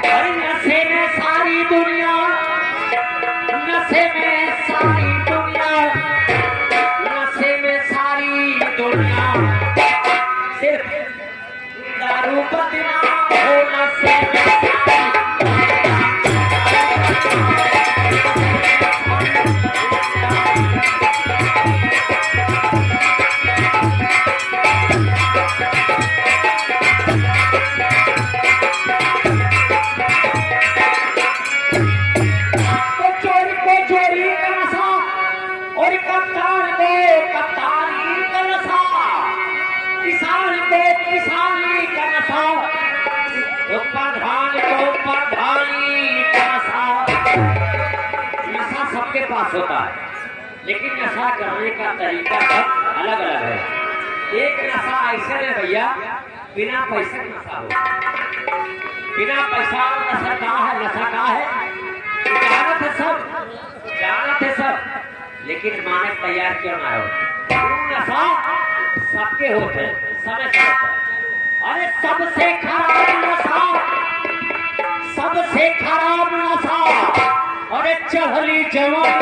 अरे नशे में सारी दुनिया, नशे में सारी दुनिया, नशे में सारी दुनिया, सिर्फ दारू बदनाम हो नशे में सबके पास होता है, लेकिन नशा करने का तरीका सब अलग अलग है। एक नशा ऐसे है भैया, बिना पैसे का नशा हो, बिना पैसा नशा का है, नशा का है जानत है सब, जानत है सब, लेकिन मानक तैयार क्यों ना हो। नशा सबके होते हैं, समय से होता है। अरे सबसे खराब नशा, सबसे खराब नशा, अरे चढ़ली जवान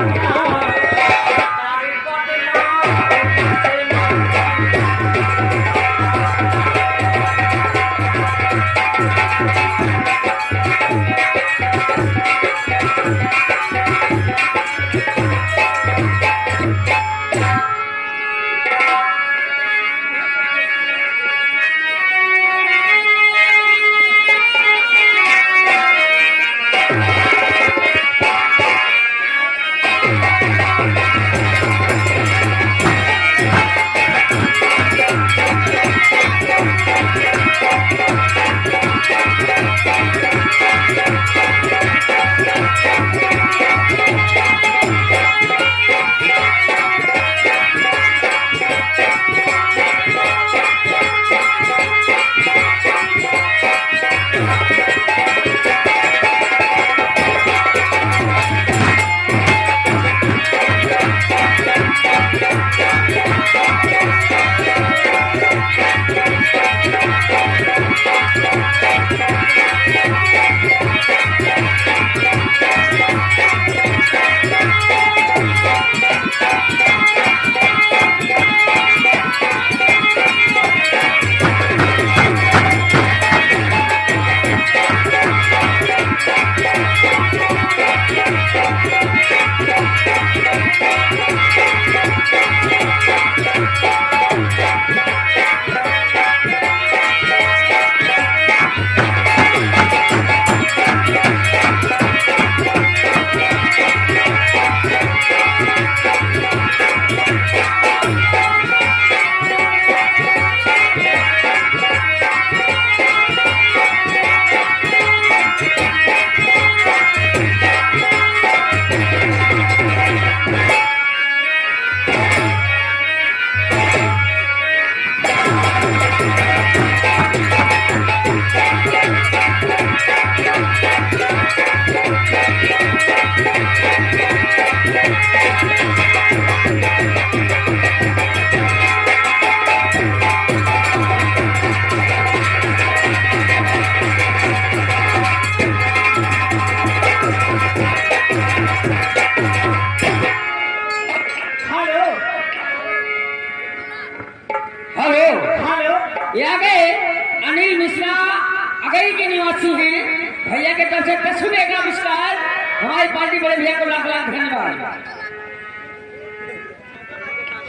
भैया के तरफ से 10 रुपए का पुरस्कार। हमारी पार्टी बड़े भैया को लाख लाख धन्यवाद।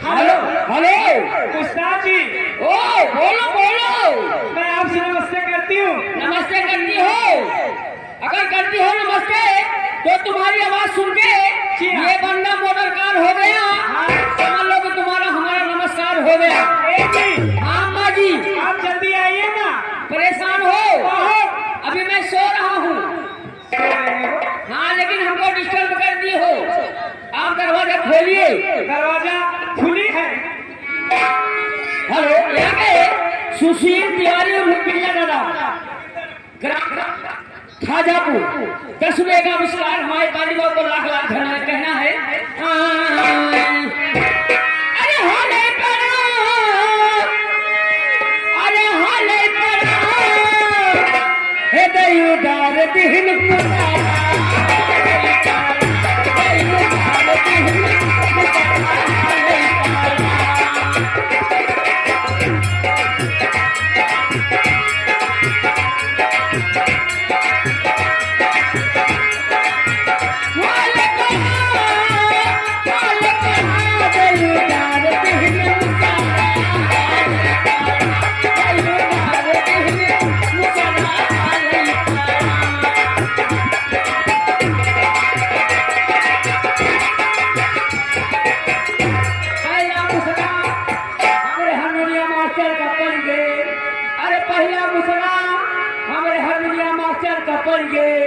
हेलो हेलो उस्ताद जी, ओ बोलो बोलो। मैं आपसे नमस्ते करती हूँ। नमस्ते करती हो? अगर करती हो नमस्ते तो तुम्हारी आवाज सुन के ये बंदा मोटर कार हो गया, समझ लो कि तुम्हारा हमारा नमस्कार हो गया। हाँ अम्मा जी, आप जल्दी आइए ना। परेशान हो? अभी मैं सो रहा हूँ। हाँ लेकिन हमको डिस्टर्ब कर दी हो। आप दरवाजा खोलिए। दरवाजा खुली है। हेलो, यहाँ के सुशील तिवारी और मुखिया दादा खाजापुर 10 रुपए का पुरस्कार। हमारे पालिका को लाख लाख धन्यवाद कहना है। अरे हाले अरे हाले हे हृदय डार दिल पड़ गए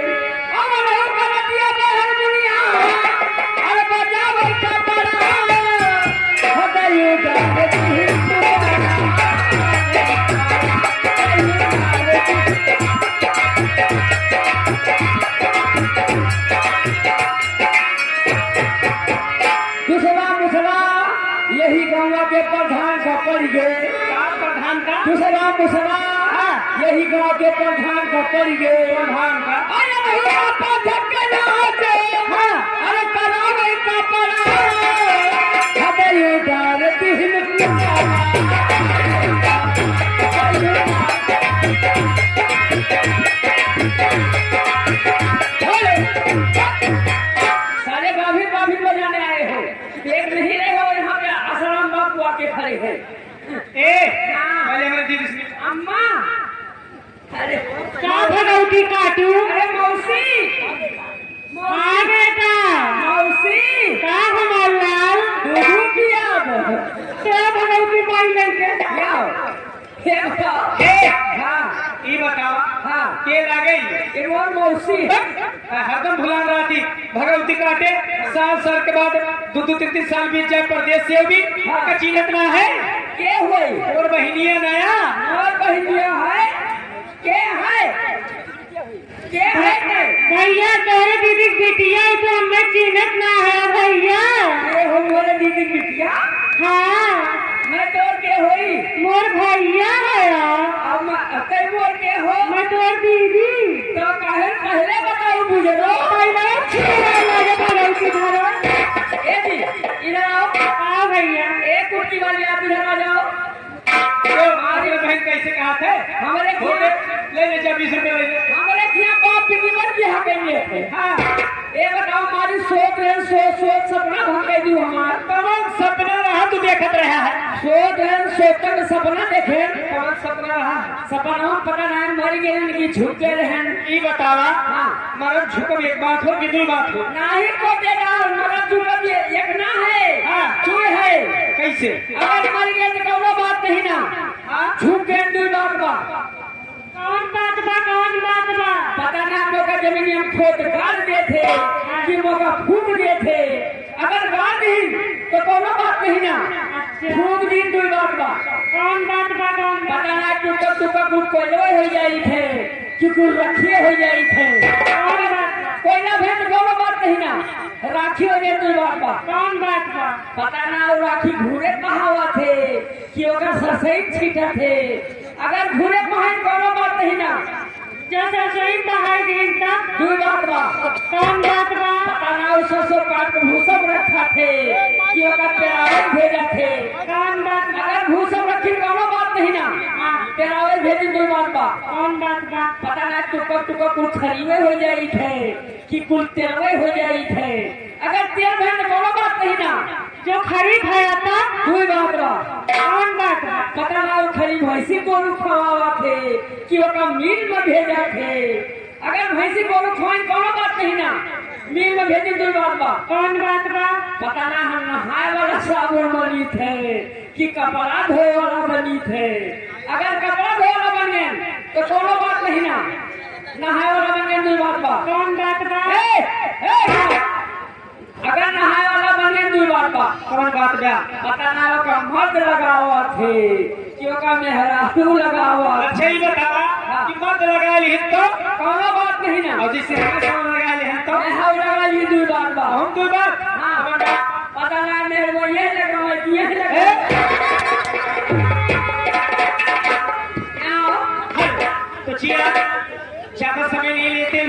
दूसरा मुसला यही गाँव के प्रधान का पड़ गए प्रधान का दूसरा मुसला यही गाँव के प्रधान का पड़ गए प्रधान का अरे करावे का पड़ा हृदय डार दिल सारे गाभी गाभी बजाने आए हो एक नहीं रहे हो यहाँ पे आसाराम बापू आके खड़े हैं पहले हमारे दीदी से अम्मा अरे क्या भगवती काटू अरे मौसी हाँ बेटा मौसी क्या हमार लाल दूध पिया क्या भगवती पाई लेके ये बताओ हाँ के लागे ये वो मौसी हरदम भुलान रहा थी भगवती काटे साल के बाद 2-3 साल बीत जाए परदेश से भी का चिन्हत ना है के हुई और बहनिया नया और बहनिया है के है भैया तोरे दीदी बिटिया तो हमें चिन्हत ना है भैया ये हो मोरे दीदी बिटिया हाँ मैं तोर के होई मोर भैया है अब कई मोर के हो मैं तोर दीदी तो काहे पहले बताओ मुझे रो पहले छेड़ा लगे भगवान की धारा ए जी इधर आओ हां भैया एक कुर्सी वाली आप इधर आ जाओ तो हमारी बहन कैसे कहा थे हमारे ले ले 20 रुपए ले ले हमारे यहाँ बाप की कीमत भी हके लिए थे हाँ ये बताओ हमारी सोच सपना भंगे दी हमार कौन सपना रहा तू देखत रहा है सोच सपना देखे कौन सपना रहा सपना पता नहीं मर गए कि झुक गए रहन ये बतावा हाँ मरद झुकब एक बात हो कि दो बात हो नहीं को दे रहा मरद झुकब एक ना है हाँ क्यों है कैसे अगर मर गए तो कौनो बात नहीं ना हाँ झुक गए दो बात बा कौन बात बा पता ना मौका जमीन हम खोद गाड़ दिए थे कि मौका फूक दिए थे अगर गाड़ दी तो कोनो बात नहीं ना फूक दी दो बात बा कौन बात बा पता ना टुका कुछ कोयलो हो जाई थे कि कुछ रखिए हो जाई थे कोयला भेंट कोनो बात नहीं ना राखी हो गई दो बात बा कौन बात बा पता ना वो राखी घूरे कहावा थे कि ओकर ससई छीटा थे अगर घूरे पहाड़ कोनो बात नहीं ना जैसे सही पहाड़ दिन तक दो बात बा कौन बात बा पता ना उस ससो काट के भूसम रखा थे कि ओकर पेरावे भेजा थे कौन बात अगर भूसम रखी कोनो बात नहीं ना पेरावे भेजी दो बात बा कौन बात बा पता ना टुका कुल खरीवे हो जाई थे कि कुल तेरवे हो जाई थे अगर तेल भेज कोनो बात नहीं ना जो खरीद है आता दो बात बा कौन बात पता ना वो खरीद भैंसी को खवावा थे कि ओका मील में भेजा थे अगर भैंसी को खवाई कोनो बात नहीं ना मील में भेजी दो बात बा कौन बात बा पता ना हम नहाए वाला साबुन बनी थे कि कपड़ा धोए वाला बनी थे अगर कपड़ा धोए वाला बन गए तो कोनो बात नहीं ना नहाए वाला बन गए दो बात बा कौन बात बा अगर नहाए वाला बन गए दो बात बा कौन बात बा पता ना ओका मर्द लगावा थे कि ओका मेहरारू लगावा अच्छा ही बतावा कि मर्द लगा ली तो कोनो बात नहीं ना और जिससे हम सब लगा ली तो मेहरारू लगा ली दो बात बा हम दो बात हाँ पता ना मेरे वो ये लगावा कि ये लगावा तो चिया ज्यादा समय नहीं लेते